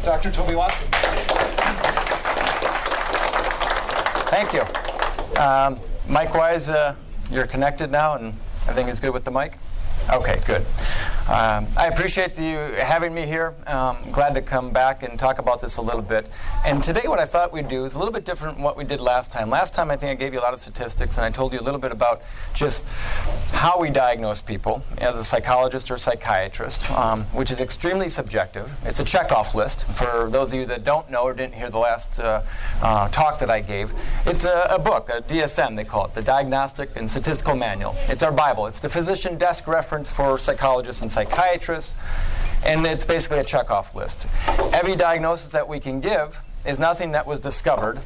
Dr. Toby Watson. Thank you. Mic-wise, you're connected now, and everything is good with the mic? Okay, good. I appreciate you having me here. I'm glad to come back and talk about this a little bit. And today what I thought we'd do is a little bit different from what we did last time. Last time I think I gave you a lot of statistics, and I told you a little bit about just how we diagnose people as a psychologist or psychiatrist, which is extremely subjective. It's a checkoff list. For those of you that don't know or didn't hear the last talk that I gave, it's a book, a DSM they call it, the Diagnostic and Statistical Manual. It's our Bible. It's the physician desk reference for psychologists and psychiatrists, and it's basically a checkoff list. Every diagnosis that we can give is nothing that was discovered,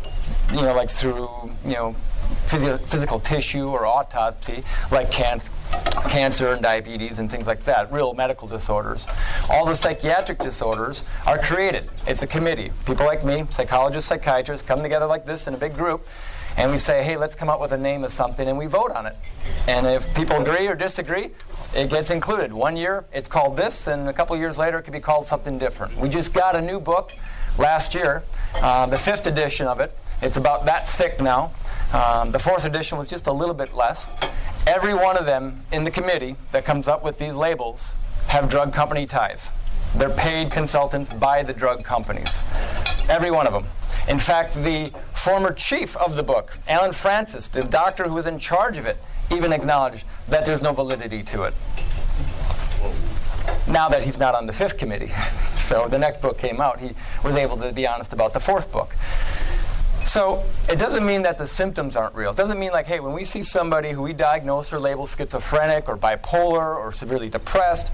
like through, physical tissue or autopsy, like cancer and diabetes and things like that, real medical disorders. All the psychiatric disorders are created. It's a committee. People like me, psychologists, psychiatrists, come together like this in a big group, and we say, hey, let's come up with a name of something, and we vote on it. And if people agree or disagree, it gets included. 1 year, it's called this, and a couple years later, it could be called something different. We just got a new book last year, the 5th edition of it. It's about that thick now. The 4th edition was just a little bit less. Every one of them in the committee that comes up with these labels have drug company ties. They're paid consultants by the drug companies. Every one of them. In fact, the former chief of the book, Alan Francis, the doctor who was in charge of it, even acknowledged that there's no validity to it. Now that he's not on the 5th committee. So the next book came out, he was able to be honest about the 4th book. So it doesn't mean that the symptoms aren't real. It doesn't mean like, hey, when we see somebody who we diagnose or label schizophrenic or bipolar or severely depressed,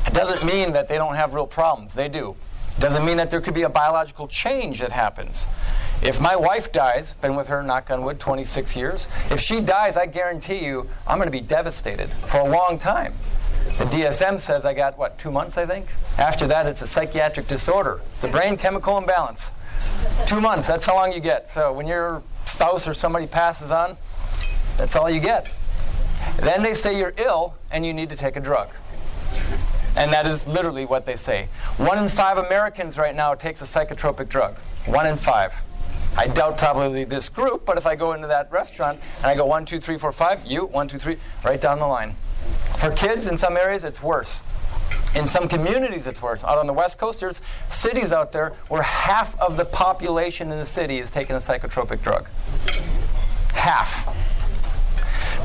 it doesn't mean that they don't have real problems. They do. It doesn't mean that there could be a biological change that happens. If my wife dies, been with her, knock on wood, 26 years, if she dies, I guarantee you I'm going to be devastated for a long time. The DSM says I got, 2 months, I think? After that, it's a psychiatric disorder. It's a brain chemical imbalance. 2 months, that's how long you get. So when your spouse or somebody passes on, that's all you get. Then they say you're ill and you need to take a drug. And that is literally what they say. 1 in 5 Americans right now takes a psychotropic drug. 1 in 5. I doubt probably this group, but if I go into that restaurant and I go 1, 2, 3, 4, 5, you, 1, 2, 3, right down the line. For kids, in some areas, it's worse. In some communities, it's worse. Out on the West Coast, there's cities out there where half of the population in the city is taking a psychotropic drug. Half.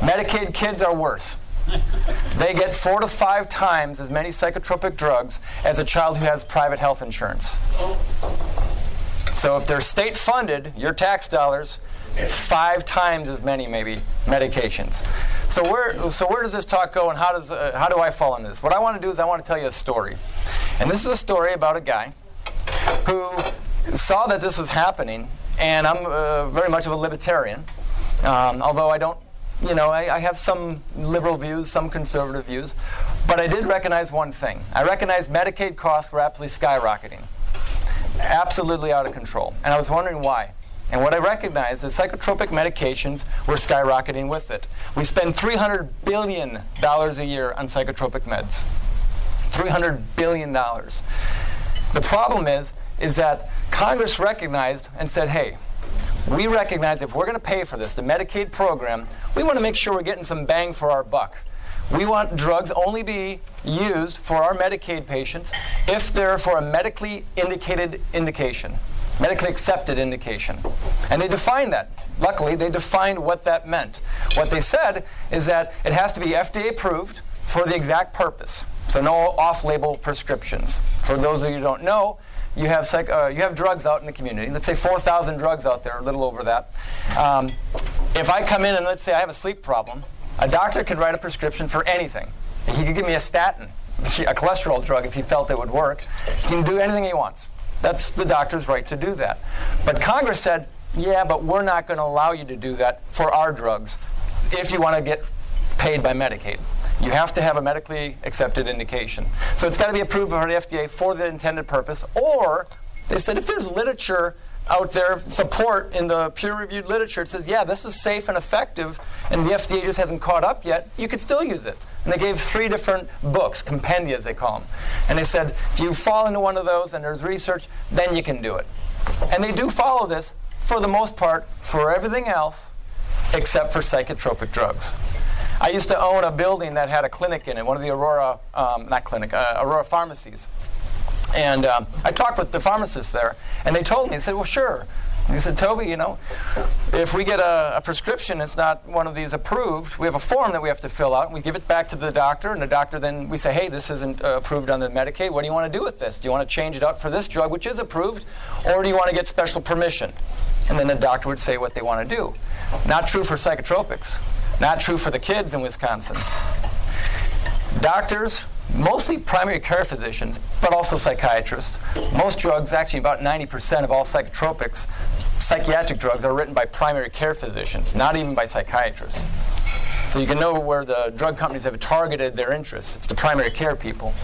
Medicaid kids are worse. They get 4 to 5 times as many psychotropic drugs as a child who has private health insurance. So if they're state-funded, your tax dollars, 5 times as many, maybe, medications. So where does this talk go, and how do I fall into this? What I want to do is I want to tell you a story. And this is a story about a guy who saw that this was happening, and I'm very much of a libertarian, although I don't, I have some liberal views, some conservative views, but I did recognize one thing. I recognized Medicaid costs were absolutely skyrocketing, absolutely out of control, and I was wondering why. And what I recognized is psychotropic medications were skyrocketing with it. We spend $300 billion a year on psychotropic meds. $300 billion. The problem is that Congress recognized and said, hey, we recognize if we're going to pay for this, the Medicaid program, we want to make sure we're getting some bang for our buck. We want drugs only be used for our Medicaid patients if they're for a medically indicated indication, medically accepted indication. And they defined that. Luckily, they defined what that meant. What they said is that it has to be FDA approved for the exact purpose. So no off-label prescriptions. For those of you who don't know, you have drugs out in the community. Let's say 4,000 drugs out there, a little over that. If I come in and let's say I have a sleep problem, a doctor could write a prescription for anything. He could give me a statin, a cholesterol drug if he felt it would work. He can do anything he wants. That's the doctor's right to do that. But Congress said, yeah, but we're not going to allow you to do that for our drugs if you want to get paid by Medicaid. You have to have a medically accepted indication. So it's got to be approved by the FDA for the intended purpose. Or they said if there's literature out there support in the peer-reviewed literature. It says, yeah, this is safe and effective, and the FDA just hasn't caught up yet. You could still use it. And they gave 3 different books, compendia as they call them. And they said, if you fall into one of those and there's research, then you can do it. And they do follow this, for the most part, for everything else, except for psychotropic drugs. I used to own a building that had a clinic in it, one of the Aurora, Aurora pharmacies. And I talked with the pharmacists there, and they told me, they said, well, sure. And they said, Toby, you know, if we get a prescription, it's not one of these approved, we have a form that we have to fill out, and we give it back to the doctor, and the doctor then, we say, hey, this isn't approved under Medicaid. What do you want to do with this? Do you want to change it up for this drug, which is approved, or do you want to get special permission? And then the doctor would say what they want to do. Not true for psychotropics. Not true for the kids in Wisconsin. Doctors, mostly primary care physicians, but also psychiatrists. Most drugs, actually about 90% of all psychotropics, psychiatric drugs, are written by primary care physicians, not even by psychiatrists. So you can know where the drug companies have targeted their interests. It's the primary care people.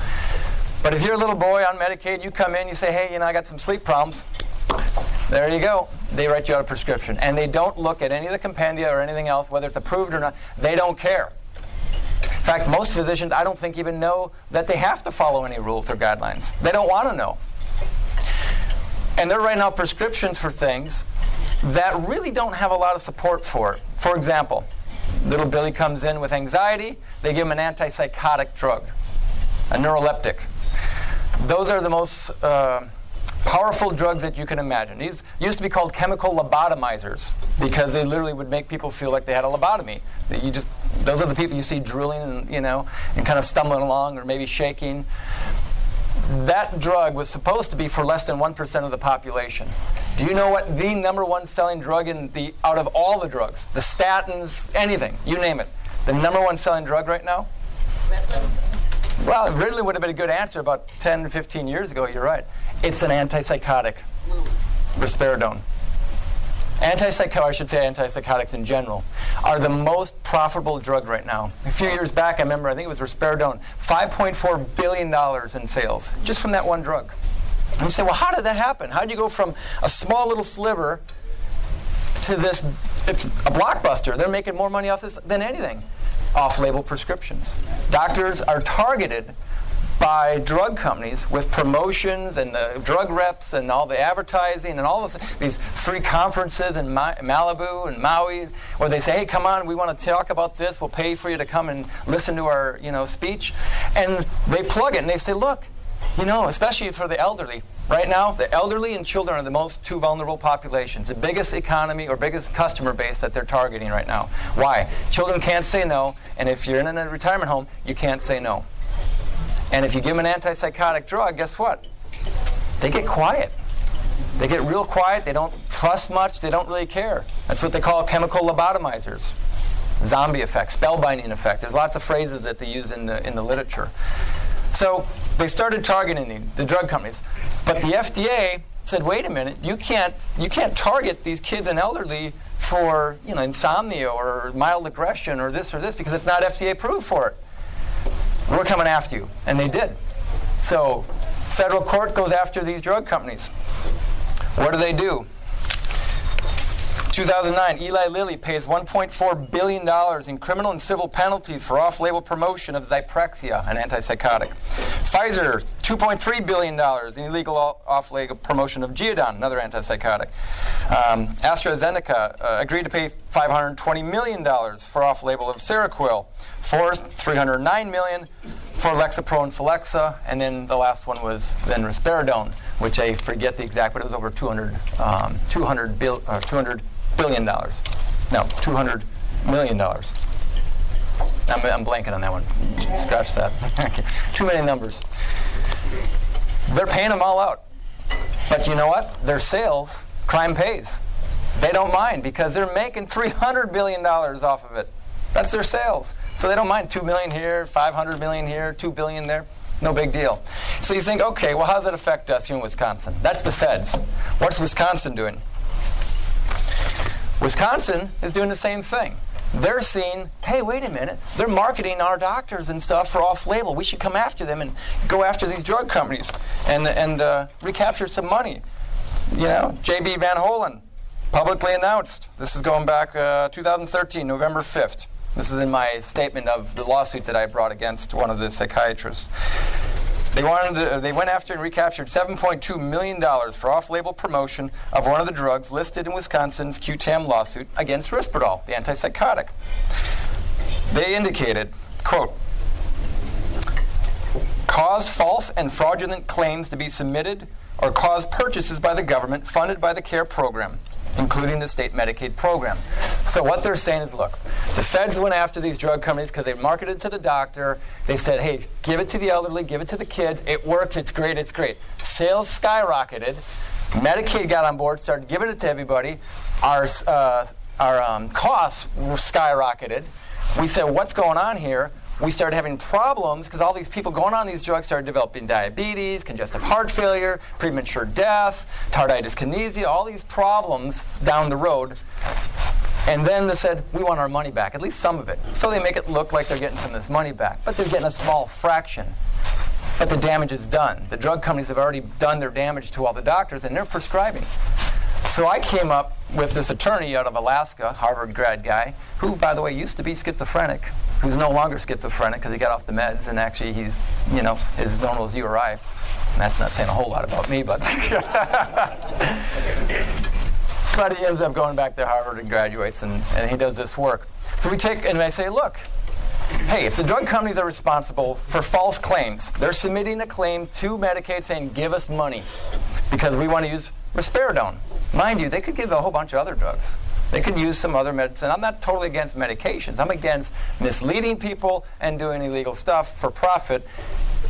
But if you're a little boy on Medicaid, you come in, you say, hey, you know, I got some sleep problems. There you go. They write you out a prescription. And they don't look at any of the compendia or anything else, whether it's approved or not. They don't care. In fact, most physicians, I don't think, even know that they have to follow any rules or guidelines. They don't want to know. And they're writing out prescriptions for things that really don't have a lot of support for it. For example, little Billy comes in with anxiety. They give him an antipsychotic drug, a neuroleptic. Those are the most powerful drugs that you can imagine. These used to be called chemical lobotomizers because they literally would make people feel like they had a lobotomy. Those are the people you see drooling and, you know, and kind of stumbling along or maybe shaking. That drug was supposed to be for less than 1% of the population. Do you know what the #1 selling drug out of all the drugs, the statins, anything, you name it, the #1 selling drug right now? Well, Ridley would have been a good answer about 10 or 15 years ago. You're right. It's an antipsychotic, risperidone. Antipsychotics in general are the most profitable drug right now. A few years back, I remember, I think it was risperidone, $5.4 billion in sales, just from that one drug. And you say, well, how did that happen? How did you go from a small little sliver to this? It's a blockbuster. They're making more money off this than anything. Off-label prescriptions. Doctors are targeted by drug companies with promotions and the drug reps and all the advertising and all these free conferences in Malibu and Maui where they say, hey, come on, we want to talk about this. We'll pay for you to come and listen to our, speech. And they plug it and they say, look, especially for the elderly. Right now, the elderly and children are the most 2 vulnerable populations, the biggest economy or biggest customer base that they're targeting right now. Why? Children can't say no, and if you're in a retirement home, you can't say no. And if you give them an antipsychotic drug, guess what? They get quiet. They get real quiet. They don't fuss much. They don't really care. That's what they call chemical lobotomizers. Zombie effect, spellbinding effect. There's lots of phrases that they use in the literature. So they started targeting the drug companies. But the FDA said, wait a minute, you can't target these kids and elderly for insomnia or mild aggression or this because it's not FDA approved for it. We're coming after you. And they did. So federal court goes after these drug companies. What do? 2009, Eli Lilly pays $1.4 billion in criminal and civil penalties for off-label promotion of Zyprexa, an antipsychotic. Pfizer, $2.3 billion in illegal off-label promotion of Geodon, another antipsychotic. AstraZeneca agreed to pay $520 million for off-label of Seroquel. Forest, $309 million for Lexapro and Celexa, and then the last one was then risperidone, which I forget the exact, but it was over $200 billion. No, $200 million. I'm blanking on that one. Scratch that. Too many numbers. They're paying them all out. But you know what? Their sales, crime pays. They don't mind because they're making $300 billion off of it. That's their sales. So they don't mind $2 million here, $500 million here, $2 billion there. No big deal. So you think, okay, well, how does that affect us here in Wisconsin? That's the feds. What's Wisconsin doing? Wisconsin is doing the same thing. They're seeing, hey, wait a minute, they're marketing our doctors and stuff for off-label. We should come after them and go after these drug companies and recapture some money. J.B. Van Holen publicly announced. This is going back 2013, November 5th. This is in my statement of the lawsuit that I brought against one of the psychiatrists. They went after and recaptured $7.2 million for off-label promotion of one of the drugs listed in Wisconsin's QTAM lawsuit against Risperdal, the antipsychotic. They indicated, quote, caused false and fraudulent claims to be submitted or caused purchases by the government funded by the CARE program, including the state Medicaid program. So what they're saying is, look, the feds went after these drug companies because they marketed to the doctor. They said, hey, give it to the elderly, give it to the kids. It works, it's great, it's great. Sales skyrocketed. Medicaid got on board, started giving it to everybody. Our costs were skyrocketed. We said, what's going on here? We started having problems because all these people going on these drugs started developing diabetes, congestive heart failure, premature death, tarditis kinesia, all these problems down the road. And then they said, we want our money back, at least some of it. So they make it look like they're getting some of this money back, but they're getting a small fraction. But the damage is done. The drug companies have already done their damage to all the doctors, and they're prescribing. So I came up with this attorney out of Alaska, Harvard grad guy, who, by the way, used to be schizophrenic, who's no longer schizophrenic because he got off the meds, and actually he's, is known as URI. And that's not saying a whole lot about me, but but he ends up going back to Harvard and graduates, and he does this work. So we take, and I say, look, hey, if the drug companies are responsible for false claims, they're submitting a claim to Medicaid saying, give us money because we want to use risperidone. Mind you, they could give a whole bunch of other drugs. They could use some other medicine. I'm not totally against medications. I'm against misleading people and doing illegal stuff for profit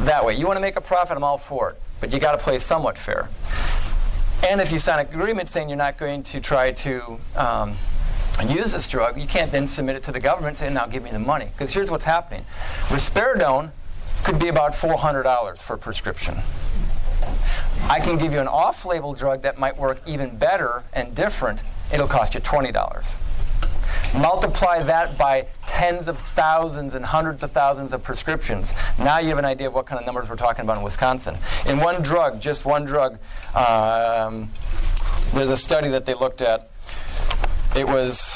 that way. You want to make a profit, I'm all for it. But you got to play somewhat fair. And if you sign an agreement saying you're not going to try to use this drug, you can't then submit it to the government and say, now give me the money. Because here's what's happening. Risperidone could be about $400 for a prescription. I can give you an off-label drug that might work even better and different. It'll cost you $20. Multiply that by tens of thousands and hundreds of thousands of prescriptions. Now you have an idea of what kind of numbers we're talking about in Wisconsin. In one drug, just one drug, there's a study that they looked at. It was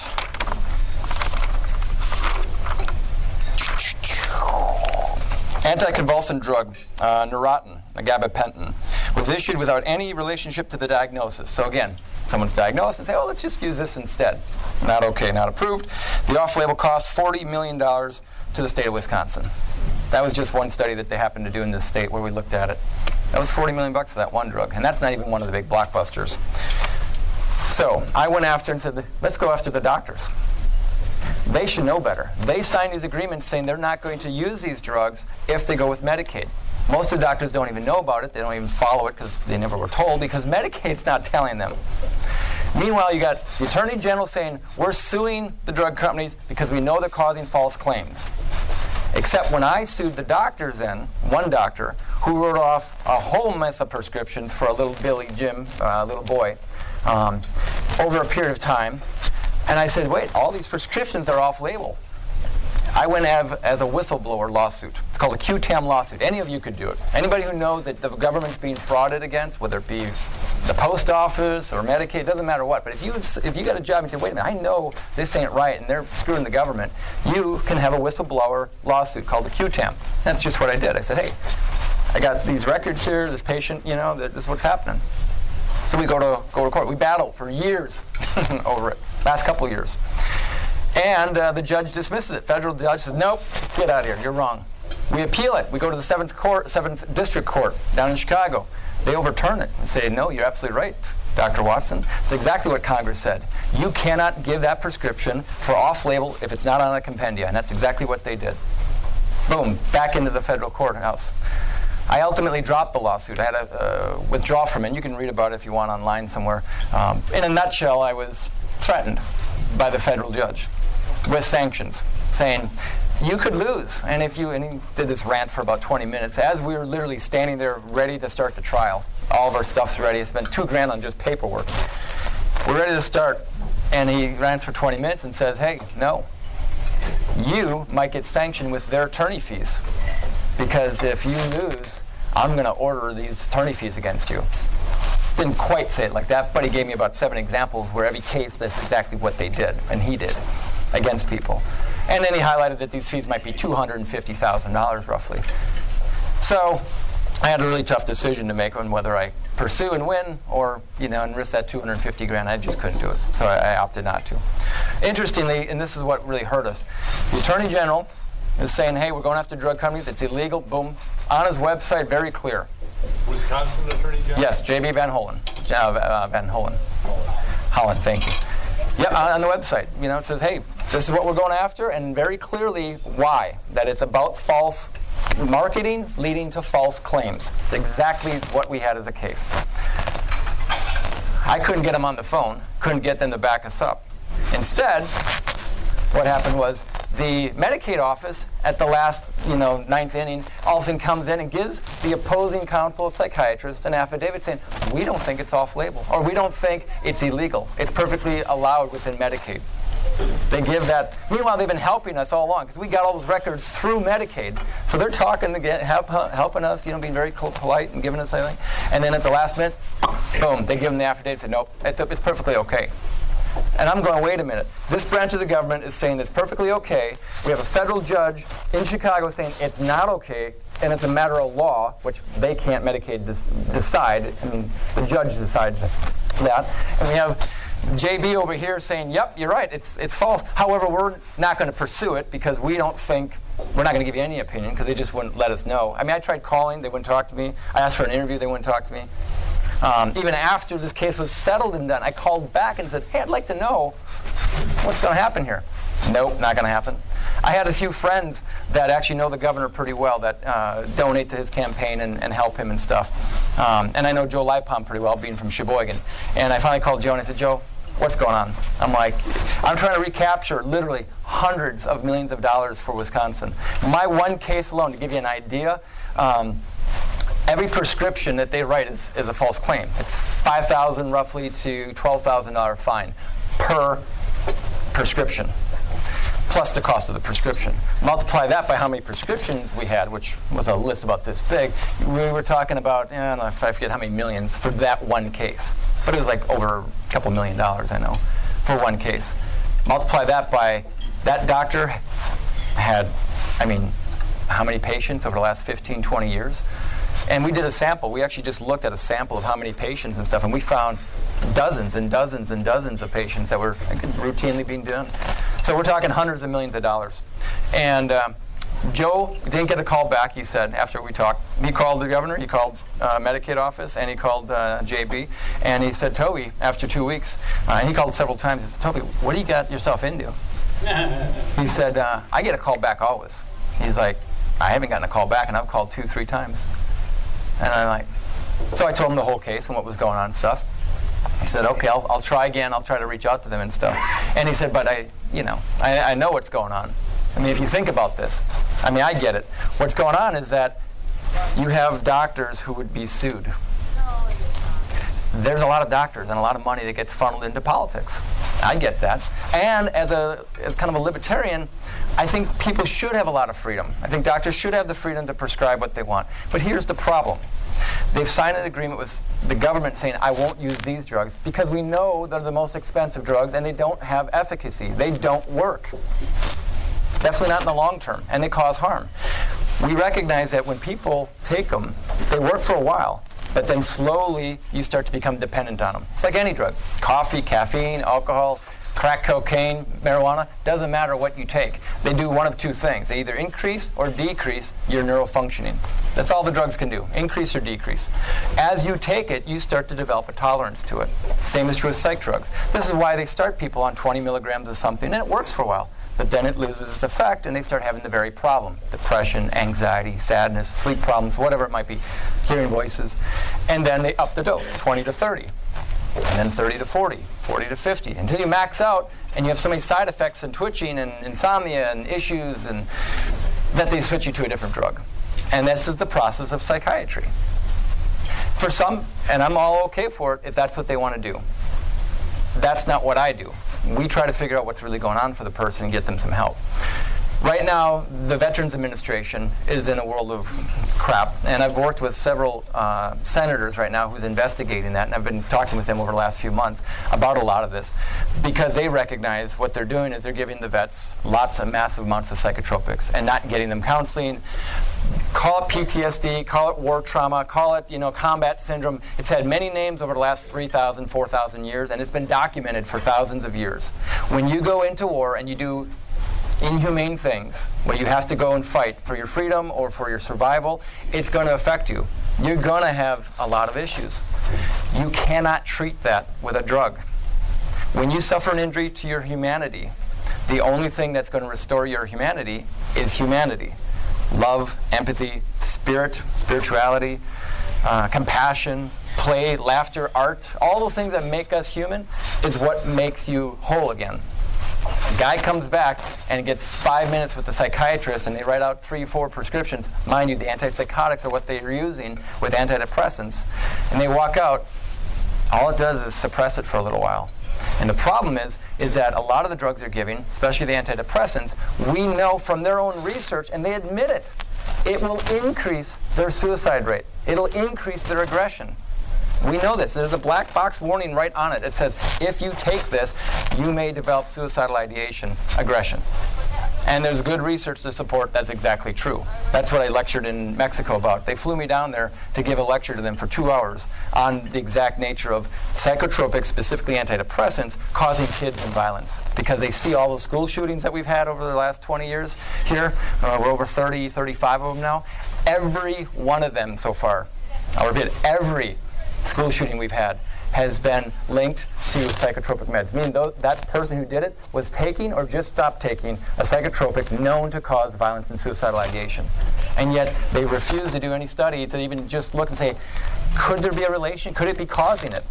anticonvulsant drug, Neurontin, a gabapentin, was issued without any relationship to the diagnosis. So again, someone's diagnosed and say, oh, let's just use this instead. Not okay, not approved. The off-label cost $40 million to the state of Wisconsin. That was just one study that they happened to do in this state where we looked at it. That was $40 million for that one drug, and that's not even one of the big blockbusters. So I went after and said, let's go after the doctors. They should know better. They signed these agreements saying they're not going to use these drugs if they go with Medicaid. Most of the doctors don't even know about it. They don't even follow it because they never were told because Medicaid's not telling them. Meanwhile, you got the Attorney General saying, we're suing the drug companies because we know they're causing false claims. Except when I sued the doctors then, one doctor, who wrote off a whole mess of prescriptions for a little Billy Jim, little boy, over a period of time. And I said, wait, all these prescriptions are off-label. I went as a whistleblower lawsuit. It's called a QTAM lawsuit. Any of you could do it. Anybody who knows that the government's being frauded against, whether it be the post office or Medicaid, it doesn't matter what. But if you got a job and say, wait a minute, I know this ain't right and they're screwing the government, you can have a whistleblower lawsuit called the QTAM. That's just what I did. I said, hey, I got these records here, this patient, this is what's happening. So we go to court. We battled for years over it, last couple of years. And the judge dismisses it. Federal judge says, nope, get out of here, you're wrong. We appeal it. We go to the 7th District Court down in Chicago. They overturn it and say, no, you're absolutely right, Dr. Watson. It's exactly what Congress said. You cannot give that prescription for off-label if it's not on a compendia. And that's exactly what they did. Boom, back into the federal courthouse. I ultimately dropped the lawsuit. I had to withdraw from it. You can read about it if you want online somewhere. In a nutshell, I was threatened by the federal judge with sanctions, saying, you could lose. And he did this rant for about 20 minutes as we were literally standing there ready to start the trial. All of our stuff's ready. I spent $2,000 on just paperwork. We're ready to start. And he rants for 20 minutes and says, hey, no. You might get sanctioned with their attorney fees. Because if you lose, I'm going to order these attorney fees against you. Didn't quite say it like that, but he gave me about 7 examples where every case, that's exactly what they did, and he did, against people. And then he highlighted that these fees might be $250,000 roughly. So I had a really tough decision to make on whether I pursue and win or, and risk that 250 grand. I just couldn't do it. So I opted not to. Interestingly, and this is what really hurt us, the Attorney General is saying, hey, we're going after drug companies. It's illegal. Boom. On his website, very clear. Wisconsin Attorney General? Yes, J.B. Van Hollen. Holland, thank you. Yeah, on the website. It says, hey, this is what we're going after, and very clearly why. That it's about false marketing leading to false claims. It's exactly what we had as a case. I couldn't get them on the phone, couldn't get them to back us up. Instead, what happened was the Medicaid office at the last, 9th inning all of a sudden comes in and gives the opposing counsel, a psychiatrist, an affidavit saying, we don't think it's off-label, or we don't think it's illegal. It's perfectly allowed within Medicaid. They give that. Meanwhile, they've been helping us all along because we got all those records through Medicaid. So they're talking to helping us, being very polite and giving us everything. And then at the last minute, boom, they give them the affidavit and say, nope, it's perfectly okay. And I'm going, wait a minute. This branch of the government is saying it's perfectly okay. We have a federal judge in Chicago saying it's not okay, and it's a matter of law, which they can't Medicaid decide. I mean, the judge decides that. And we have JB over here saying, yep, you're right, it's false. However, we're not going to pursue it because we don't think, we're not going to give you any opinion because they just wouldn't let us know. I mean, I tried calling, they wouldn't talk to me. I asked for an interview, they wouldn't talk to me. Even after this case was settled and done, I called back and said, hey, I'd like to know what's going to happen here. Nope, not going to happen. I had a few friends that actually know the governor pretty well that donate to his campaign and help him and stuff. And I know Joe Lipon pretty well, being from Sheboygan. And I finally called Joe and I said, Joe, what's going on? I'm trying to recapture literally hundreds of millions of dollars for Wisconsin. My one case alone, to give you an idea, every prescription that they write is a false claim. It's $5,000 roughly to $12,000 fine per prescription, plus the cost of the prescription. Multiply that by how many prescriptions we had, which was a list about this big. We were talking about, I forget how many millions for that one case. But it was like over a couple $1 million, I know, for one case. Multiply that by, that doctor had, how many patients over the last 15, 20 years? And we did a sample. We actually just looked at a sample of how many patients and stuff, and we found dozens and dozens and dozens of patients that were routinely being done. So we're talking hundreds of millions of dollars. And Joe didn't get a call back, he said, after we talked. He called the governor, he called Medicaid office, and he called JB. And he said, Toby, after 2 weeks, and he called several times, he said, Toby, what do you got yourself into? He said, I get a call back always. He's like, I haven't gotten a call back, and I've called 2-3 times. And I'm like, so I told him the whole case and what was going on and stuff. He said, okay, I'll try again. I'll try to reach out to them and stuff. And he said, but I know what's going on. I mean, if you think about this, I get it. What's going on is that you have doctors who would be sued. There's a lot of doctors and a lot of money that gets funneled into politics. I get that. And as kind of a libertarian, I think people should have a lot of freedom. I think doctors should have the freedom to prescribe what they want. But here's the problem. They've signed an agreement with the government saying, I won't use these drugs because we know they're the most expensive drugs and they don't have efficacy. They don't work. Definitely not in the long term, and they cause harm. We recognize that when people take them, they work for a while, but then slowly you start to become dependent on them. It's like any drug. Coffee, caffeine, alcohol, crack cocaine, marijuana, doesn't matter what you take. They do one of two things. They either increase or decrease your neural functioning. That's all the drugs can do, increase or decrease. As you take it, you start to develop a tolerance to it. Same is true with psych drugs. This is why they start people on 20 milligrams of something, and it works for a while. But then it loses its effect, and they start having the very problem. Depression, anxiety, sadness, sleep problems, whatever it might be, hearing voices. And then they up the dose, 20 to 30. And then 30 to 40, 40 to 50, until you max out and you have so many side effects and twitching and insomnia and issues and that they switch you to a different drug. And this is the process of psychiatry. For some, and I'm all okay for it if that's what they want to do. That's not what I do. We try to figure out what's really going on for the person and get them some help. Right now, the Veterans Administration is in a world of crap, and I've worked with several senators right now who's investigating that, and I've been talking with them over the last few months about a lot of this, because they recognize what they're doing is they're giving the vets lots of massive amounts of psychotropics and not getting them counseling. Call it PTSD, call it war trauma, call it, combat syndrome. It's had many names over the last 3,000, 4,000 years, and it's been documented for thousands of years. When you go into war and you do inhumane things, where you have to go and fight for your freedom or for your survival, it's going to affect you. You're going to have a lot of issues. You cannot treat that with a drug. When you suffer an injury to your humanity, the only thing that's going to restore your humanity is humanity. Love, empathy, spirituality, compassion, play, laughter, art, all the things that make us human is what makes you whole again. A guy comes back and gets 5 minutes with the psychiatrist and they write out 3 or 4 prescriptions. Mind you, the antipsychotics are what they're using with antidepressants. And they walk out, all it does is suppress it for a little while. And the problem is that a lot of the drugs they're giving, especially the antidepressants, we know from their own research, and they admit it, it will increase their suicide rate. It'll increase their aggression. We know this. There's a black box warning right on it. It says, if you take this, you may develop suicidal ideation, aggression. And there's good research to support that's exactly true. That's what I lectured in Mexico about. They flew me down there to give a lecture to them for 2 hours on the exact nature of psychotropics, specifically antidepressants, causing kids in violence. Because they see all the school shootings that we've had over the last 20 years here. We're over 30, 35 of them now. Every one of them so far, I'll repeat it, every school shooting we've had has been linked to psychotropic meds, meaning that person who did it was taking or just stopped taking a psychotropic known to cause violence and suicidal ideation. And yet they refuse to do any study to even just look and say, could there be a relation? Could it be causing it?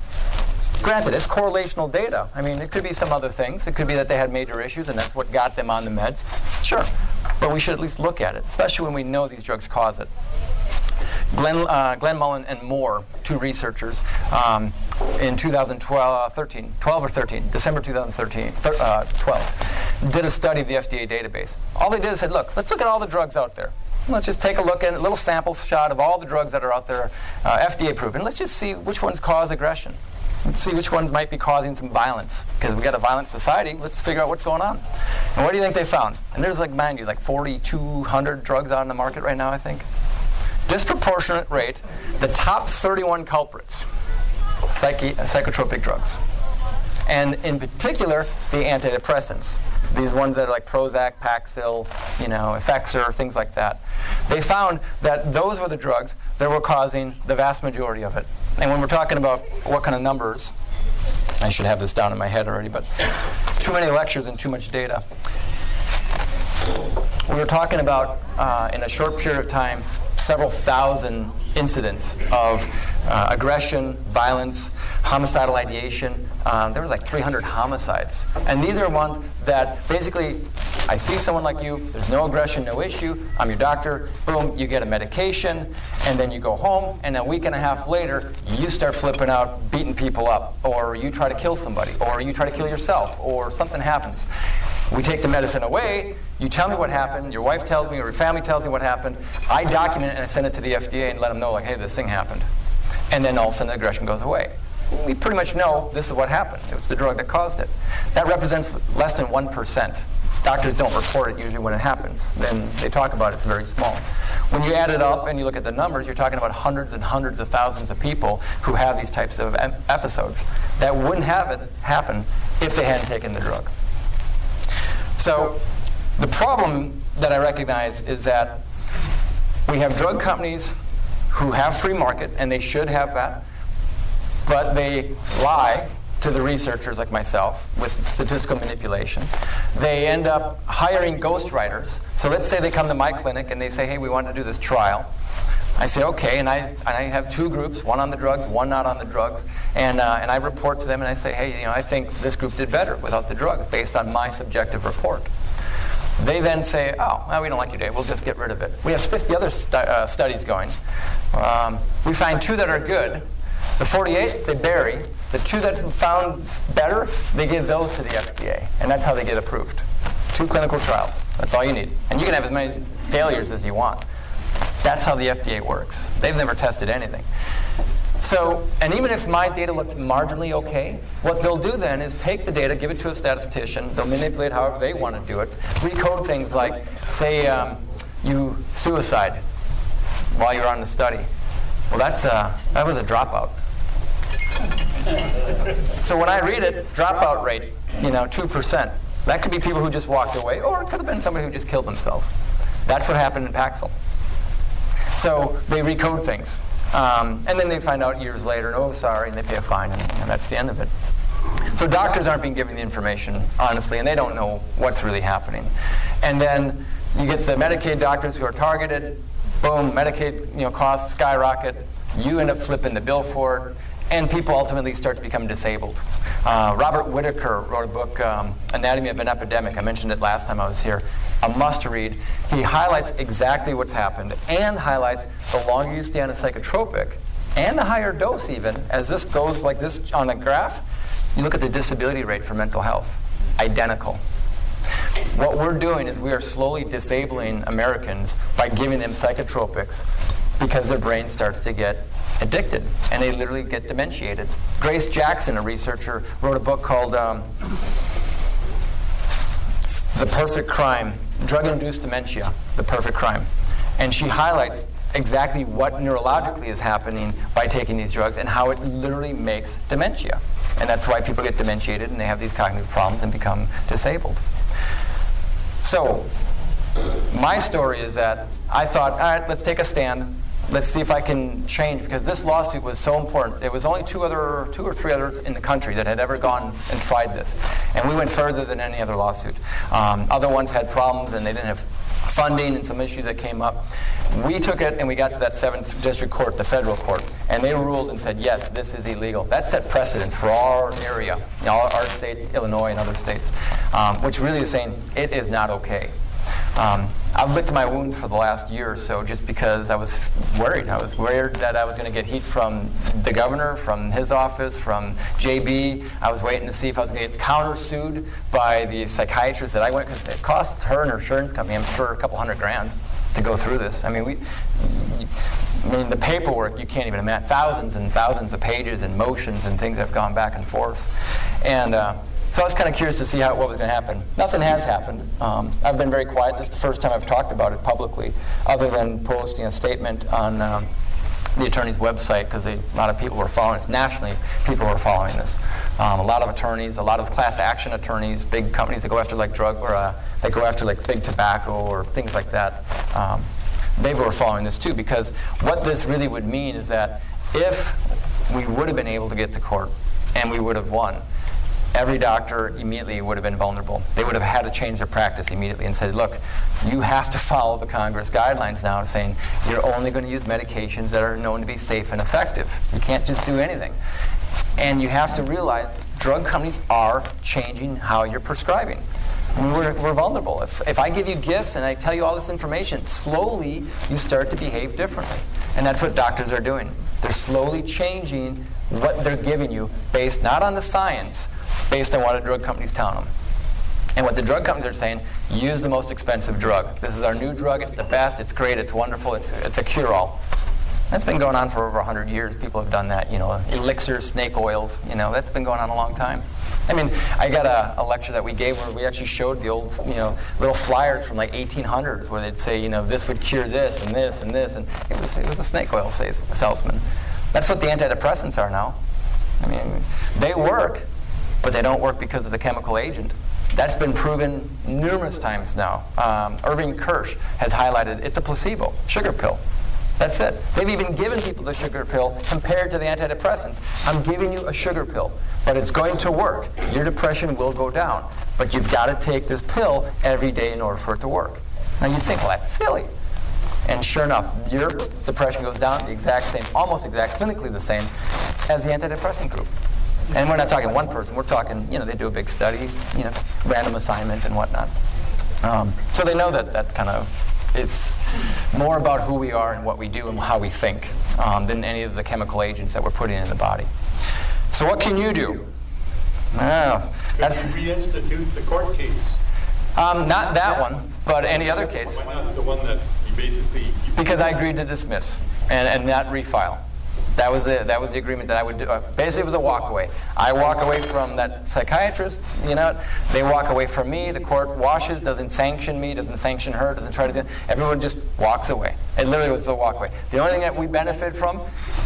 Granted, it's correlational data. I mean, it could be some other things. It could be that they had major issues and that's what got them on the meds. Sure, but we should at least look at it, especially when we know these drugs cause it. Glenn Mullen and Moore, 2 researchers, in 2012 or 13, December 2013, 12, did a study of the FDA database. All they did is said, look, let's look at all the drugs out there. Let's just take a look at a little sample shot of all the drugs that are out there, FDA proven. Let's just see which ones cause aggression. Let's see which ones might be causing some violence. Because we got a violent society, let's figure out what's going on. And what do you think they found? And there's, like, mind you, like 4,200 drugs out on the market right now, I think. Disproportionate rate, the top 31 culprits, psychotropic drugs. And in particular, the antidepressants. These ones that are like Prozac, Paxil, Effexor, things like that. They found that those were the drugs that were causing the vast majority of it. And when we're talking about what kind of numbers, I should have this down in my head already, but too many lectures and too much data. We were talking about, in a short period of time, several thousand incidents of aggression, violence, homicidal ideation. There was like 300 homicides. And these are ones that basically, I see someone like you, there's no aggression, no issue, I'm your doctor, boom, you get a medication, and then you go home, and a week and a half later, you start flipping out, beating people up, or you try to kill somebody, or you try to kill yourself, or something happens. We take the medicine away, you tell me what happened, your wife tells me, or your family tells me what happened, I document it and I send it to the FDA and let them know, like, hey, this thing happened. And then all of a sudden the aggression goes away. We pretty much know this is what happened. It was the drug that caused it. That represents less than 1%. Doctors don't report it usually when it happens. Then they talk about it, it's very small. When you add it up and you look at the numbers, you're talking about hundreds and hundreds of thousands of people who have these types of episodes that wouldn't have it happen if they hadn't taken the drug. So the problem that I recognize is that we have drug companies who have free market, and they should have that, but they lie to the researchers like myself with statistical manipulation. They end up hiring ghostwriters. So let's say they come to my clinic and they say, hey, we want to do this trial. I say, okay, and I have 2 groups, one on the drugs, one not on the drugs, and I report to them and I say, hey, I think this group did better without the drugs based on my subjective report. They then say, oh, well, we don't like your data, we'll just get rid of it. We have 50 other studies going. We find 2 that are good. The 48, they bury. The 2 that found better, they give those to the FDA, and that's how they get approved. 2 clinical trials. That's all you need. And you can have as many failures as you want. That's how the FDA works. They've never tested anything. So, and even if my data looks marginally okay, what they'll do then is take the data, give it to a statistician, they'll manipulate however they want to do it, recode things like, say, you suicide while you're on the study. Well, that was a dropout. So when I read it, dropout rate, 2%. That could be people who just walked away, or it could have been somebody who just killed themselves. That's what happened in Paxil. So they recode things. And then they find out years later, oh, sorry, and they pay a fine, and that's the end of it. So doctors aren't being given the information, honestly, and they don't know what's really happening. And then you get the Medicaid doctors who are targeted. Boom, Medicaid costs skyrocket. You end up flipping the bill for it, and people ultimately start to become disabled. Robert Whitaker wrote a book, Anatomy of an Epidemic. I mentioned it last time I was here. A must-read. He highlights exactly what's happened and highlights the longer you stay on a psychotropic and the higher dose even, as this goes like this on the graph, you look at the disability rate for mental health. Identical. What we're doing is we are slowly disabling Americans by giving them psychotropics because their brain starts to get addicted, and they literally get dementiated. Grace Jackson, a researcher, wrote a book called The Perfect Crime, Drug-Induced Dementia, The Perfect Crime. And she highlights exactly what neurologically is happening by taking these drugs and how it literally makes dementia. And that's why people get dementiated and they have these cognitive problems and become disabled. So my story is that I thought, all right, let's take a stand. Let's see if I can change, because this lawsuit was so important. There was only two or three others in the country that had ever gone and tried this. And we went further than any other lawsuit. Other ones had problems and they didn't have funding and some issues that came up. We took it and we got to that 7th District Court, the federal court, and they ruled and said, yes, this is illegal. That set precedence for our area, our state, Illinois, and other states, which really is saying it is not okay. I've licked my wounds for the last year or so just because I was worried. I was worried that I was going to get heat from the governor, from his office, from JB. I was waiting to see if I was going to get countersued by the psychiatrist that I went, because it cost her and her insurance company, I'm sure, a couple $100,000 to go through this. I mean, the paperwork, you can't even imagine. Thousands and thousands of pages and motions and things that have gone back and forth. And so I was kind of curious to see what was going to happen. Nothing has happened. I've been very quiet. This is the first time I've talked about it publicly, other than posting a statement on the attorney's website, because a lot of people were following this. Nationally, people were following this. A lot of attorneys, a lot of class action attorneys, big companies that go after like drug, or they go after like big tobacco or things like that. They were following this too, because what this really would mean is that if we would have been able to get to court and we would have won, every doctor immediately would have been vulnerable. They would have had to change their practice immediately and said, look, you have to follow the Congress guidelines now saying you're only going to use medications that are known to be safe and effective. You can't just do anything. And you have to realize drug companies are changing how you're prescribing. We're vulnerable. If I give you gifts and I tell you all this information, slowly you start to behave differently. And that's what doctors are doing. They're slowly changing what they're giving you based not on the science, based on what a drug company's telling them. And what the drug companies are saying, use the most expensive drug. This is our new drug, it's the best, it's great, it's wonderful, it's a cure-all. That's been going on for over 100 years. People have done that, elixirs, snake oils, that's been going on a long time. I mean, I got a lecture that we gave where we actually showed the old, little flyers from like 1800s where they'd say, this would cure this and this and this, and it was a snake oil salesman. That's what the antidepressants are now. I mean, they work, but they don't work because of the chemical agent. That's been proven numerous times now. Irving Kirsch has highlighted it's a placebo, sugar pill. That's it. They've even given people the sugar pill compared to the antidepressants. I'm giving you a sugar pill, but it's going to work. Your depression will go down, but you've got to take this pill every day in order for it to work. Now you'd think, well, that's silly. And sure enough, your depression goes down the exact same, almost exact, clinically the same as the antidepressant group. And we're not talking one person. We're talking, they do a big study, random assignment and whatnot. So they know that kind of, it's more about who we are and what we do and how we think than any of the chemical agents that we're putting in the body. So what can you do? Could you reinstitute the court case? Not that one, but any other case. Why not the one that you basically... Because I agreed to dismiss and not refile. That was the agreement that I would do. Basically, it was a walk-away. I walk away from that psychiatrist, you know, they walk away from me, the court washes, doesn't sanction me, doesn't sanction her, doesn't try to do, everyone just walks away. It literally was a walk-away. The only thing that we benefit from,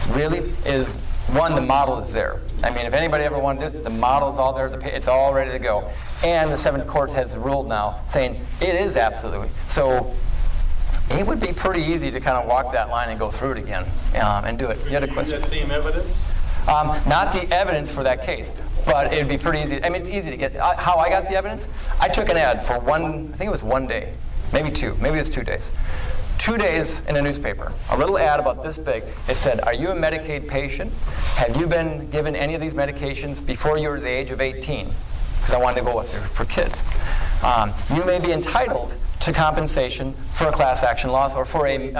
really, is, one, the model is there. I mean, if anybody ever wanted this, the model is all there, it's all ready to go. And the Seventh Court has ruled now, saying it is absolutely. So it would be pretty easy to kind of walk that line and go through it again and do it. You had a question? That same evidence? Not the evidence for that case, but it would be pretty easy. I mean, it's easy to get. How I got the evidence? I took an ad for I think it was 1 day, maybe 2, maybe it was 2 days. 2 days in a newspaper, a little ad about this big. It said, "Are you a Medicaid patient? Have you been given any of these medications before you were the age of 18? Because I wanted to go with there for kids. You may be entitled to compensation for a class action lawsuit or for a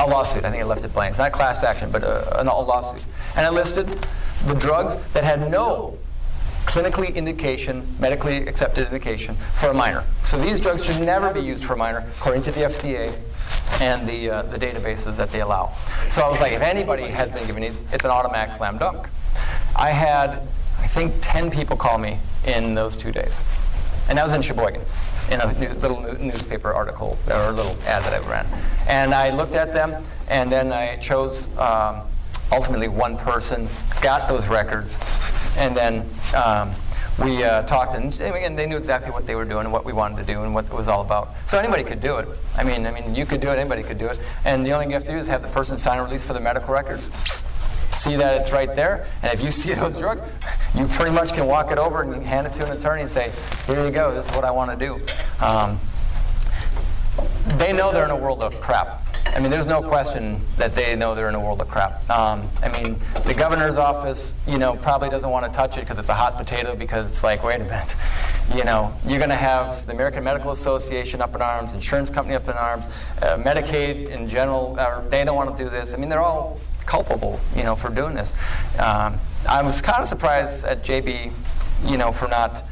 lawsuit." I think I left it blank. It's not class action, but a lawsuit. And I listed the drugs that had no clinically indication, medically accepted indication for a minor. So these drugs should never be used for a minor, according to the FDA and the databases that they allow. So I was like, if anybody has been given these, it's an automatic slam dunk. I had, I think, 10 people call me in those 2 days. And that was in Sheboygan, in a little newspaper article, or a little ad that I ran. And I looked at them, and then I chose ultimately one person, got those records, and then we talked, and again, they knew exactly what they were doing and what we wanted to do and what it was all about. So anybody could do it. I mean, you could do it, anybody could do it. And the only thing you have to do is have the person sign a release for the medical records, see that it's right there, and if you see those drugs, you pretty much can walk it over and hand it to an attorney and say, "Here you go, this is what I want to do." They know they're in a world of crap. I mean, there's no question that they know they're in a world of crap. I mean, the governor's office, you know, probably doesn't want to touch it because it's a hot potato, because it's like, wait a minute, you know, you're going to have the American Medical Association up in arms, insurance company up in arms, Medicaid in general, they don't want to do this. I mean, they're all culpable, you know, for doing this. I was kind of surprised at JB, you know, for not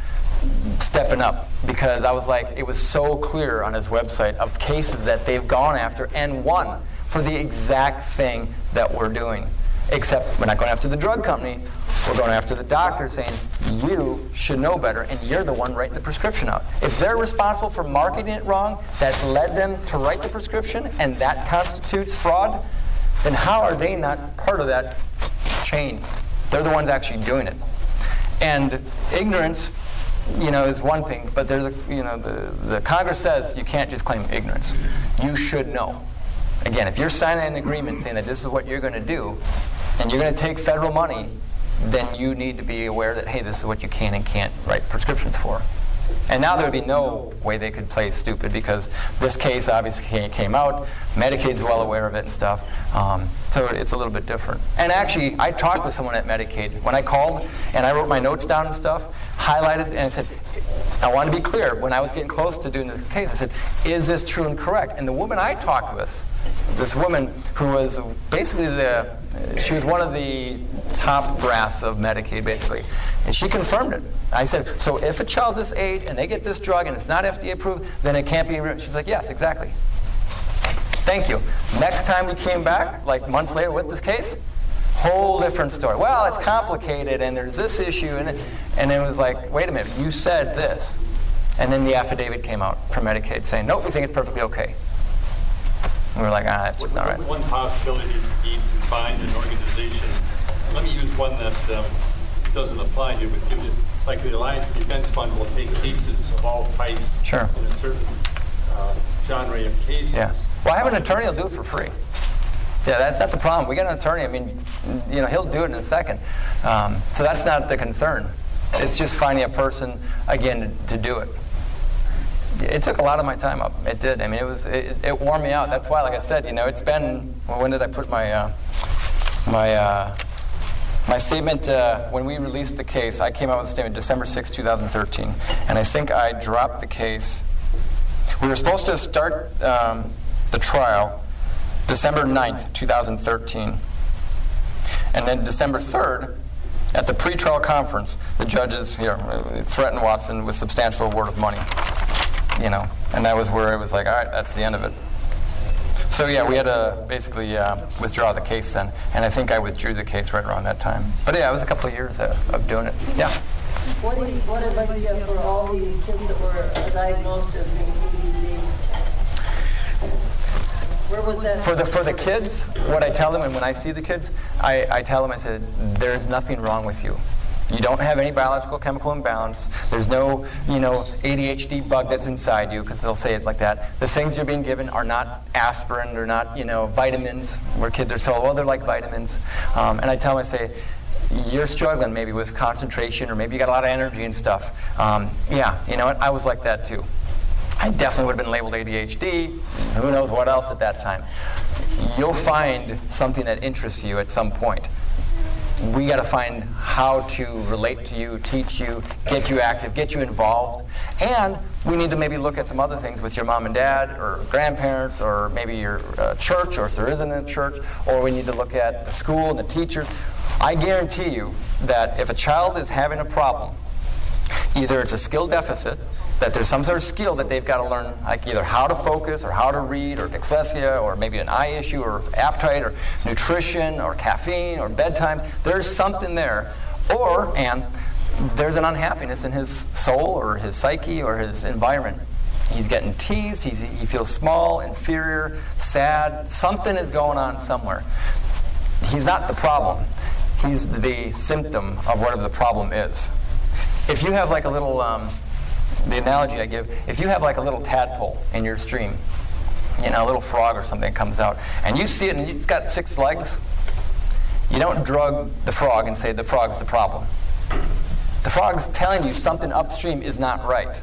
stepping up, because I was like, it was so clear on his website of cases that they've gone after and won for the exact thing that we're doing. Except we're not going after the drug company, we're going after the doctor, saying, you should know better, and you're the one writing the prescription out. If they're responsible for marketing it wrong, that led them to write the prescription, and that constitutes fraud, then how are they not part of that chain? They're the ones actually doing it. And ignorance, you know, is one thing, but there's you know, the Congress says you can't just claim ignorance. You should know. Again, if you're signing an agreement saying that this is what you're going to do, and you're going to take federal money, then you need to be aware that, hey, this is what you can and can't write prescriptions for. And now there would be no way they could play stupid, because this case obviously came out. Medicaid's well aware of it and stuff. So it's a little bit different. And actually, I talked with someone at Medicaid. When I called and I wrote my notes down and stuff, highlighted, and I said, I want to be clear. When I was getting close to doing the case, I said, is this true and correct? And the woman I talked with, this woman who was basically she was one of the top brass of Medicaid, basically. And she confirmed it. I said, so if a child's this age and they get this drug and it's not FDA approved, then it can't be. She's like, yes, exactly. Thank you. Next time we came back, like months later with this case, whole different story. Well, it's complicated and there's this issue. And it was like, wait a minute, you said this. And then the affidavit came out from Medicaid saying, nope, we think it's perfectly okay. And we were like, that's just not right. One possibility would be to find an organization. Let me use one that doesn't apply to, but gives it, like the Alliance Defense Fund will take cases of all types sure. in a certain genre of cases. Yeah. Well, I have an attorney who'll do it for free. Yeah, that's not the problem. We got an attorney. I mean, you know, he'll do it in a second. So that's not the concern. It's just finding a person, again, to do it. It took a lot of my time up. It did. I mean, it wore me out. That's why, like I said, you know, it's been, well, when did I put my my statement, when we released the case, I came out with a statement December 6, 2013. And I think I dropped the case. We were supposed to start the trial December 9th, 2013. And then December 3rd, At the pretrial conference, the judges here threatened Watson with substantial award of money. You know, and that was where it was like, all right, that's the end of it. So yeah, we had to basically withdraw the case then, and I think I withdrew the case right around that time. But yeah, it was a couple of years of doing it. Yeah. What advice do you have for all these kids that were diagnosed as being ADD? Where was that? For the kids, what I tell them, and when I see the kids, I tell them, I said, there's nothing wrong with you. You don't have any biological chemical imbalance. There's no, ADHD bug that's inside you, because they'll say it like that. The things you're being given are not aspirin, they're not, vitamins, where kids are told, well, they're like vitamins. And I tell them, I say, you're struggling maybe with concentration, or maybe you got a lot of energy and stuff. Yeah, you know what? I was like that too. I definitely would have been labeled ADHD, who knows what else at that time. You'll find something that interests you at some point. We got to find how to relate to you, teach you, get you active, get you involved. And we need to maybe look at some other things with your mom and dad or grandparents or maybe your church, or if there isn't a church, or we need to look at the school and the teachers. I guarantee you that if a child is having a problem, either it's a skill deficit, that there's some sort of skill that they've got to learn, like either how to focus or how to read, or dyslexia, or maybe an eye issue, or appetite, or nutrition, or caffeine, or bedtime. There's something there. And there's an unhappiness in his soul, or his psyche, or his environment. He's getting teased, he feels small, inferior, sad. Something is going on somewhere. He's not the problem. He's the symptom of whatever the problem is. If you have like a little... the analogy I give, if you have like a little tadpole in your stream, a little frog or something comes out, and you see it and it's got 6 legs, you don't drug the frog and say the frog's the problem. The frog's telling you something upstream is not right.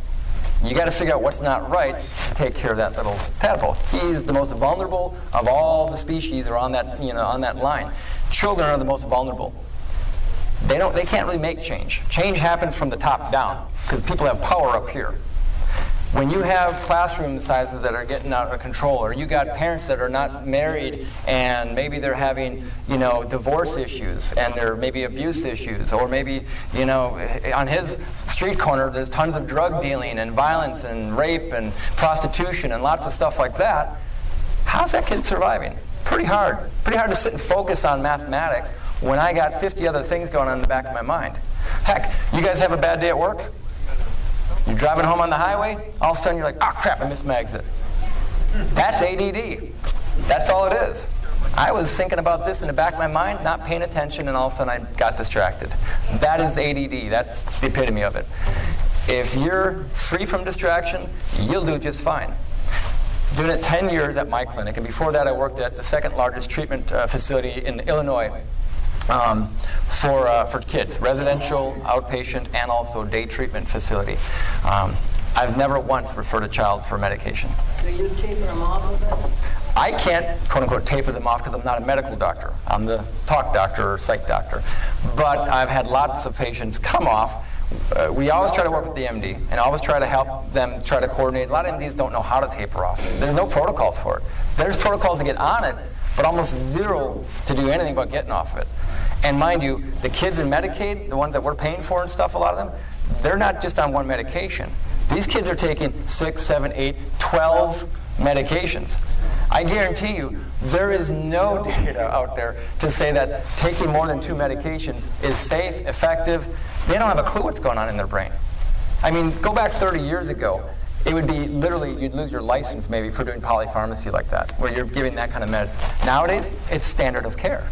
You got to figure out what's not right to take care of that little tadpole. He's the most vulnerable of all the species are on that, on that line. Children are the most vulnerable. They can't really make change. Change happens from the top down, because people have power up here. When you have classroom sizes that are getting out of control, or you got parents that are not married and maybe they're having, divorce issues, and there may be abuse issues, or maybe, on his street corner there's tons of drug dealing and violence and rape and prostitution and lots of stuff like that, how's that kid surviving? Pretty hard. Pretty hard to sit and focus on mathematics when I got 50 other things going on in the back of my mind. Heck, you guys have a bad day at work? You're driving home on the highway, all of a sudden you're like, oh crap, I missed my exit. That's ADD. That's all it is. I was thinking about this in the back of my mind, not paying attention, and all of a sudden I got distracted. That is ADD. That's the epitome of it. If you're free from distraction, you'll do just fine. Doing it 10 years at my clinic, and before that I worked at the second largest treatment facility in Illinois for kids, residential, outpatient, and also day treatment facility. I've never once referred a child for medication. Do you taper them off of it? I can't, quote unquote, taper them off because I'm not a medical doctor. I'm the talk doctor or psych doctor. But I've had lots of patients come off. We always try to work with the MD and always try to help them try to coordinate. A lot of MDs don't know how to taper off. There's no protocols for it. There's protocols to get on it, but almost zero to do anything but getting off of it. And mind you, the kids in Medicaid, the ones that we're paying for and stuff, a lot of them, they're not just on one medication. These kids are taking 6, 7, 8, 12 medications. I guarantee you, there is no data out there to say that taking more than 2 medications is safe, effective. They don't have a clue what's going on in their brain. I mean, go back 30 years ago, it would be literally, you'd lose your license maybe for doing polypharmacy like that, where you're giving that kind of meds. Nowadays, it's standard of care,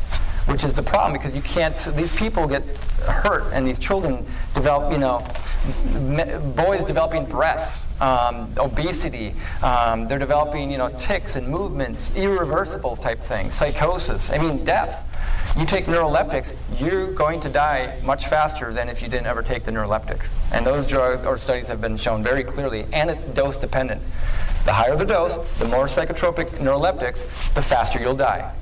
which is the problem, because you can't, these people get hurt, and these children develop, boys developing breasts, obesity, they're developing, tics and movements, irreversible type things, psychosis, death. You take neuroleptics, you're going to die much faster than if you didn't ever take the neuroleptic. And those drugs or studies have been shown very clearly, and it's dose dependent. The higher the dose, the more psychotropic neuroleptics, the faster you'll die.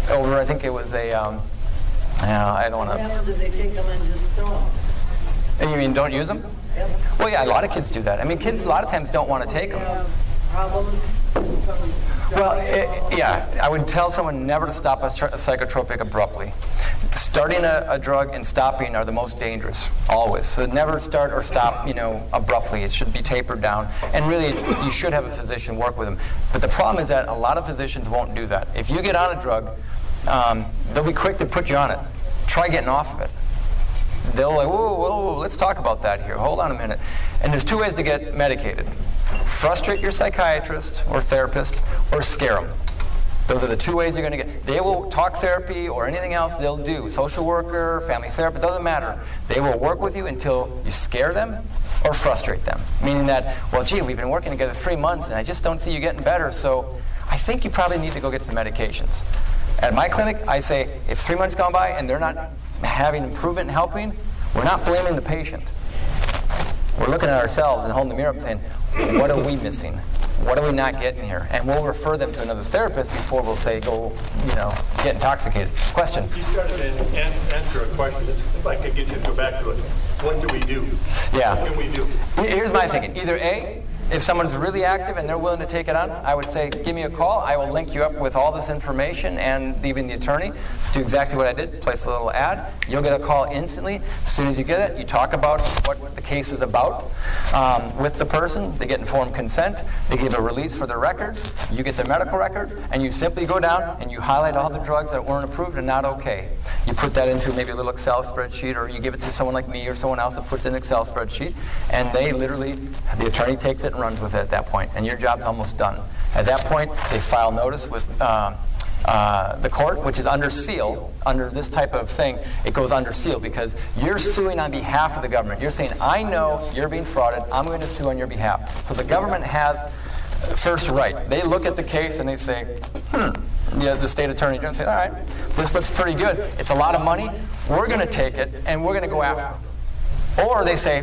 Over, I think it was a, I don't want to... What happens if they take them and just throw them? You mean don't use them? Yep. Well, yeah, a lot of kids do that. Kids a lot of times don't want to take them. Problems? Well, yeah, I would tell someone never to stop a psychotropic abruptly. starting a drug and stopping are the most dangerous, always. So never start or stop, abruptly. It should be tapered down. And really, you should have a physician work with them. But the problem is that a lot of physicians won't do that. If you get on a drug, they'll be quick to put you on it. Try getting off of it. They'll like, whoa, let's talk about that here. Hold on a minute. And there's two ways to get medicated. Frustrate your psychiatrist or therapist, or scare them. Those are the two ways you're going to get. They will talk therapy or anything else they'll do. Social worker, family therapist, doesn't matter. They will work with you until you scare them or frustrate them. Meaning that, well, gee, we've been working together 3 months and I just don't see you getting better, so I think you probably need to go get some medications. At my clinic, I say, if 3 months gone by and they're not having improvement and helping, we're not blaming the patient. We're looking at ourselves and holding the mirror up and saying, what are we missing? What are we not getting here? And we'll refer them to another therapist before we'll say, go, get intoxicated. Question? You started to answer a question. If I could get you to go back to it. What do we do? Yeah. What can we do? Here's my thinking. Either A, if someone's really active and they're willing to take it on, I would say, give me a call. I will link you up with all this information and even the attorney. Do exactly what I did, place a little ad. You'll get a call instantly. As soon as you get it, you talk about what the case is about with the person. They get informed consent. They give a release for their records. You get their medical records, and you simply go down and you highlight all the drugs that weren't approved and not okay. You put that into maybe a little Excel spreadsheet, or you give it to someone like me or someone else that puts it in an Excel spreadsheet, and they literally, the attorney takes it and runs with it at that point, and your job's almost done. At that point, they file notice with the court, which is under seal. Under this type of thing, it goes under seal because you're suing on behalf of the government. You're saying, I know you're being frauded. I'm going to sue on your behalf. So the government has first right. They look at the case and they say, the state attorney general say, all right, this looks pretty good. It's a lot of money. We're going to take it and we're going to go after it. Or they say,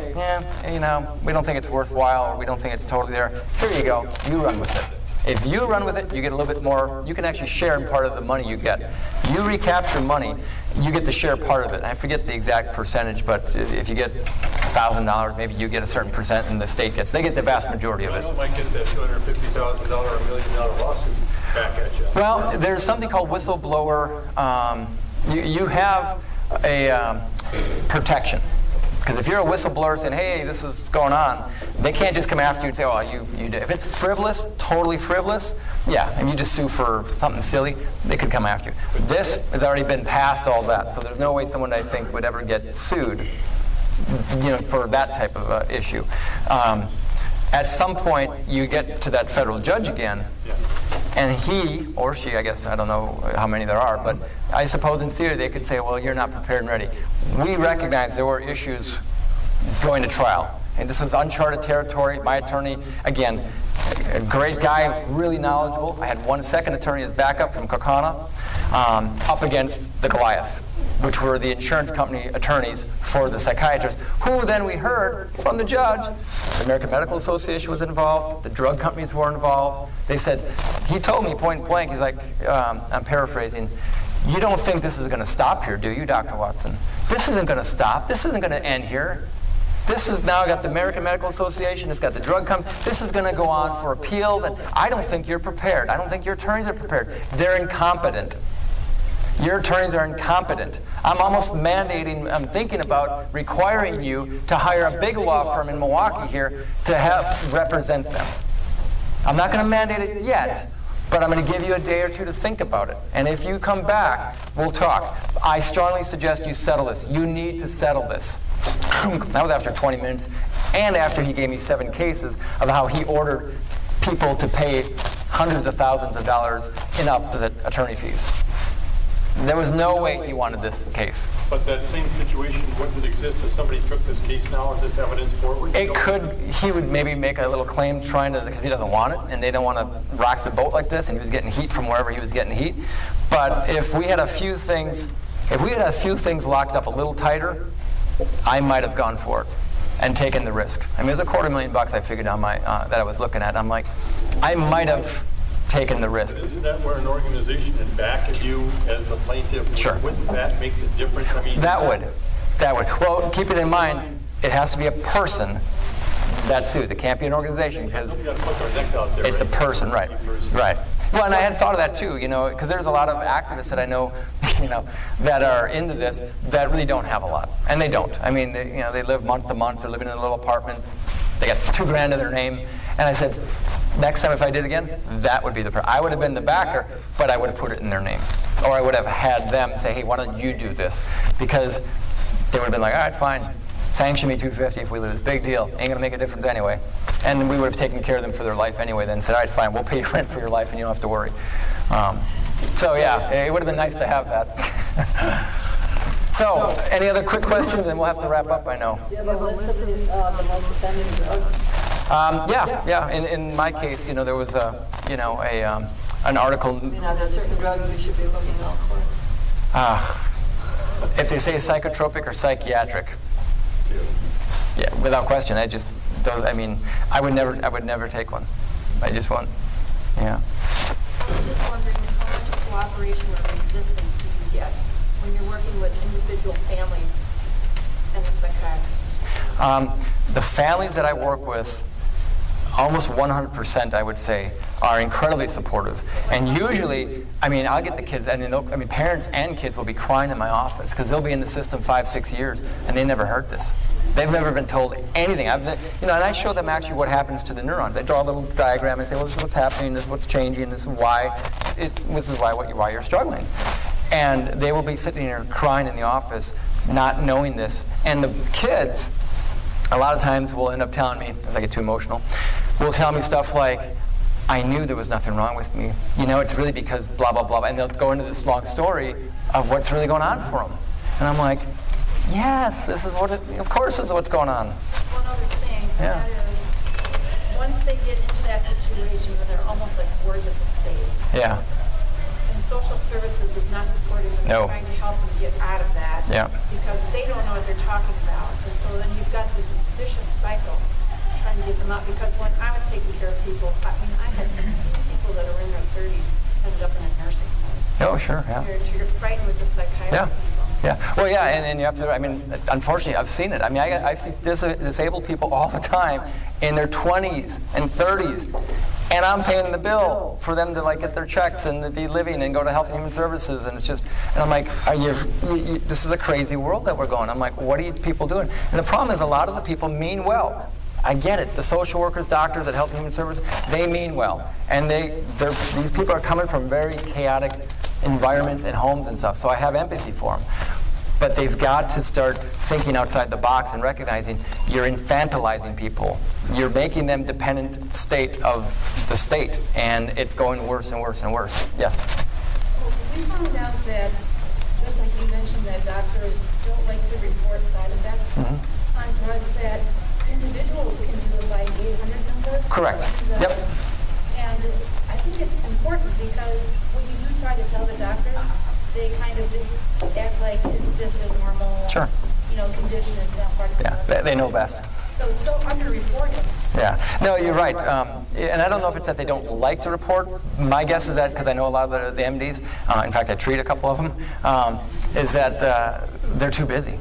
we don't think it's worthwhile, or we don't think it's totally there. Here you go. You run with it. If you run with it, you get a little bit more. You can actually share in part of the money you get. You recapture money, you get to share part of it. I forget the exact percentage, but if you get $1,000, maybe you get a certain percent, and the state gets. They get the vast majority of it. I might get that $250,000 or $1 million lawsuit back at you. Well, there's something called whistleblower. You have a protection. Because if you're a whistleblower saying, hey, this is going on, they can't just come after you and say, oh, you did. If it's frivolous, totally frivolous, yeah, and you just sue for something silly, they could come after you. This has already been past all that, so there's no way someone, I think, would ever get sued for that type of issue. At some point, you get to that federal judge again, and he or she, I guess, I don't know how many there are, but I suppose in theory they could say, well, you're not prepared and ready. We recognize there were issues going to trial. And this was uncharted territory. My attorney, again, a great guy, really knowledgeable. I had one second attorney as backup from Kokana, up against the Goliath, which were the insurance company attorneys for the psychiatrists, who then we heard from the judge, the American Medical Association was involved, the drug companies were involved. They said, he told me point blank, he's like, I'm paraphrasing, you don't think this is going to stop here, do you, Dr. Watson? This isn't going to stop. This isn't going to end here. This has now got the American Medical Association, it's got the drug company. This is going to go on for appeals, and I don't think you're prepared. I don't think your attorneys are prepared. They're incompetent. Your attorneys are incompetent. I'm almost mandating, I'm thinking about requiring you to hire a big law firm in Milwaukee here to help represent them. I'm not going to mandate it yet, but I'm going to give you a day or two to think about it. And if you come back, we'll talk. I strongly suggest you settle this. You need to settle this. That was after 20 minutes, and after he gave me 7 cases of how he ordered people to pay hundreds of thousands of dollars in opposite attorney fees. There was no way he wanted this case. But that same situation wouldn't exist if somebody took this case now or this evidence forward? It could. He would maybe make a little claim trying to, because he doesn't want it, and they don't want to rock the boat like this, and he was getting heat from wherever he was getting heat. But if we had a few things, locked up a little tighter, I might have gone for it and taken the risk. I mean, there's $250,000 I figured on my that I was looking at. I'm like, I might have taken the risk. Isn't that where an organization in back of you as a plaintiff, sure, wouldn't that make the difference? I mean, that would. Well, keep it in mind, it has to be a person that sues. It can't be an organization because we got to put our neck out there, it's a person, right? Right. Well, and I had thought of that too, because there's a lot of activists that I know, that are into this that really don't have a lot, and they don't. I mean, they live month to month. They're living in a little apartment. They got $2,000 to their name, and I said, next time if I did again, that would be the person. I would have been the backer, but I would have put it in their name, or I would have had them say, hey, why don't you do this? Because they would have been like, all right, fine. Sanction me $250 if we lose. Big deal. Ain't gonna make a difference anyway. And we would have taken care of them for their life anyway. Then said, all right, fine. We'll pay you rent for your life, and you don't have to worry. So yeah, it would have been nice to have that. So, any other quick questions? And we'll have to wrap up. I know. Do you have a list of the most offending drugs? Yeah. In my case, there was an article. I mean, are there certain drugs we should be looking out for? If they say psychotropic or psychiatric, yeah, without question. I would never take one. I just won't. Yeah. I'm just wondering how much cooperation or resistance do you get when you're working with individual families and the psychiatrist? The families that I work with, almost 100%, I would say, are incredibly supportive. And usually, I'll get the kids, and parents and kids will be crying in my office because they'll be in the system 5-6 years and they never heard this. They've never been told anything. And I show them actually what happens to the neurons. I draw a little diagram and say, well, this is what's happening, this is what's changing, this is why you're struggling. And they will be sitting here crying in the office, not knowing this. And the kids, a lot of times, will end up telling me, if I get too emotional, will tell me stuff like, I knew there was nothing wrong with me. It's really because blah, blah, blah. And they'll go into this long story of what's really going on for them. And I'm like, yes, of course this is what's going on. One other thing, and that is, once they get into that situation where they're almost like wards of the state, Yeah. and social services is not supporting them, No. trying to help them get out of that, Yeah. because they don't know what they're talking about. And so then you've got this vicious cycle trying to get them out. Because when I was taking care of people, I had some people that are in their 30s ended up in a nursing home. Oh, sure, yeah. You're fighting with the psychiatrist. Yeah. Well, yeah, and you have to, unfortunately, I've seen it. I see disabled people all the time in their 20s and 30s, and I'm paying the bill for them to get their checks and to be living and go to Health and Human Services, and it's just, and I'm like, this is a crazy world that we're going. I'm like, what are you people doing? And the problem is a lot of the people mean well. I get it. The social workers, doctors at Health and Human Services, they mean well, and these people are coming from very chaotic environments and homes and stuff, so I have empathy for them. But they've got to start thinking outside the box and recognizing you're infantilizing people. You're making them dependent state of the state, and it's going worse and worse and worse. Yes? We found out that, just like you mentioned, that doctors don't like to report side effects on drugs, that individuals can do it by 800 number. Correct. Yep. And I think it's important because when you do try to tell the doctors, they kind of just act like it's just a normal, Sure. Condition. It's not part of the Yeah, they know best. So it's so underreported. Yeah. No, you're right. And I don't know if it's that they don't like to report. My guess is that, because I know a lot of the MDs, in fact, I treat a couple of them, is that they're too busy.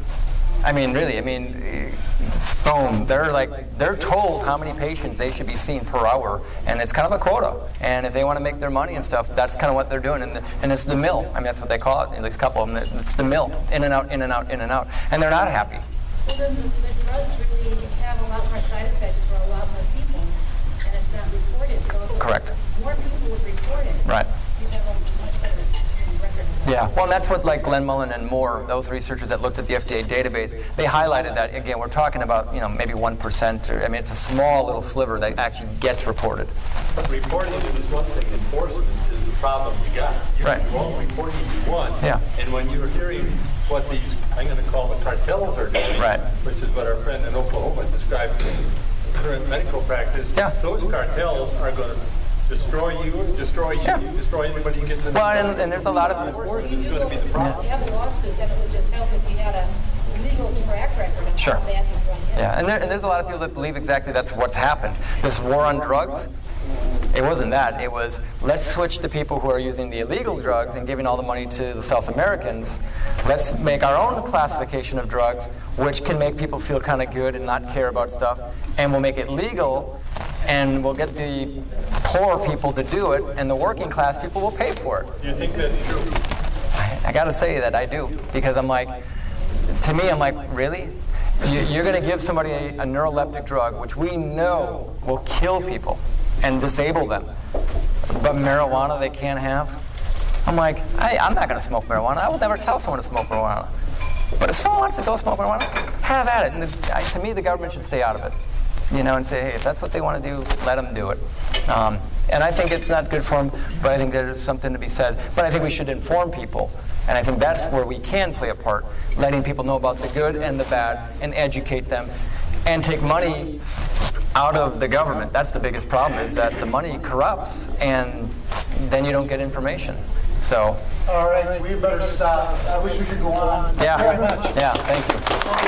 Boom, they're told how many patients they should be seeing per hour, and it's kind of a quota. And if they want to make their money and stuff, that's kind of what they're doing. And it's the mill. That's what they call it, at least a couple of them. It's the mill, in and out, in and out, in and out. And they're not happy. Well, then the drugs really have a lot more side effects for a lot more people, and it's not reported. So if Correct. More people would report it. Right. You'd have a much better record. Yeah, well, and that's what Glenn Mullen and Moore, those researchers that looked at the FDA database, they highlighted that. Again, we're talking about maybe 1%. Or, it's a small little sliver that actually gets reported. But reporting is one thing. Enforcement is the problem we got. Right. You won't report what you want. Yeah. And when you're hearing what these, I'm going to call the cartels are doing, Right. which is what our friend in Oklahoma describes in current medical practice, Yeah. those cartels are going to destroy you, destroy anybody who gets in. Well, and there's a lot of... Enforcement is going to be the problem. You have a lawsuit, then it would just help if you had a legal track record of Sure. how bad you're going. Yeah, and there's a lot of people that believe exactly that's what's happened. This war on drugs, it wasn't that. It was, let's switch to people who are using the illegal drugs and giving all the money to the South Americans. Let's make our own classification of drugs, which can make people feel kind of good and not care about stuff. And we'll make it legal, and we'll get the poor people to do it, and the working class people will pay for it. Do you think that's true? I got to say that I do, because I'm like, to me, I'm like, really? You're going to give somebody a neuroleptic drug, which we know will kill people and disable them, but marijuana they can't have? I'm like, I'm not going to smoke marijuana. I will never tell someone to smoke marijuana. But if someone wants to go smoke marijuana, have at it. And to me, the government should stay out of it, and say, hey, if that's what they want to do, let them do it. And I think it's not good for them, but I think there's something to be said. But I think we should inform people. And I think that's where we can play a part, letting people know about the good and the bad, and educate them, and take money out of the government. That's the biggest problem, is that the money corrupts, and then you don't get information. So. All right, we better stop. I wish we could go on. Yeah. Very much. Yeah, thank you.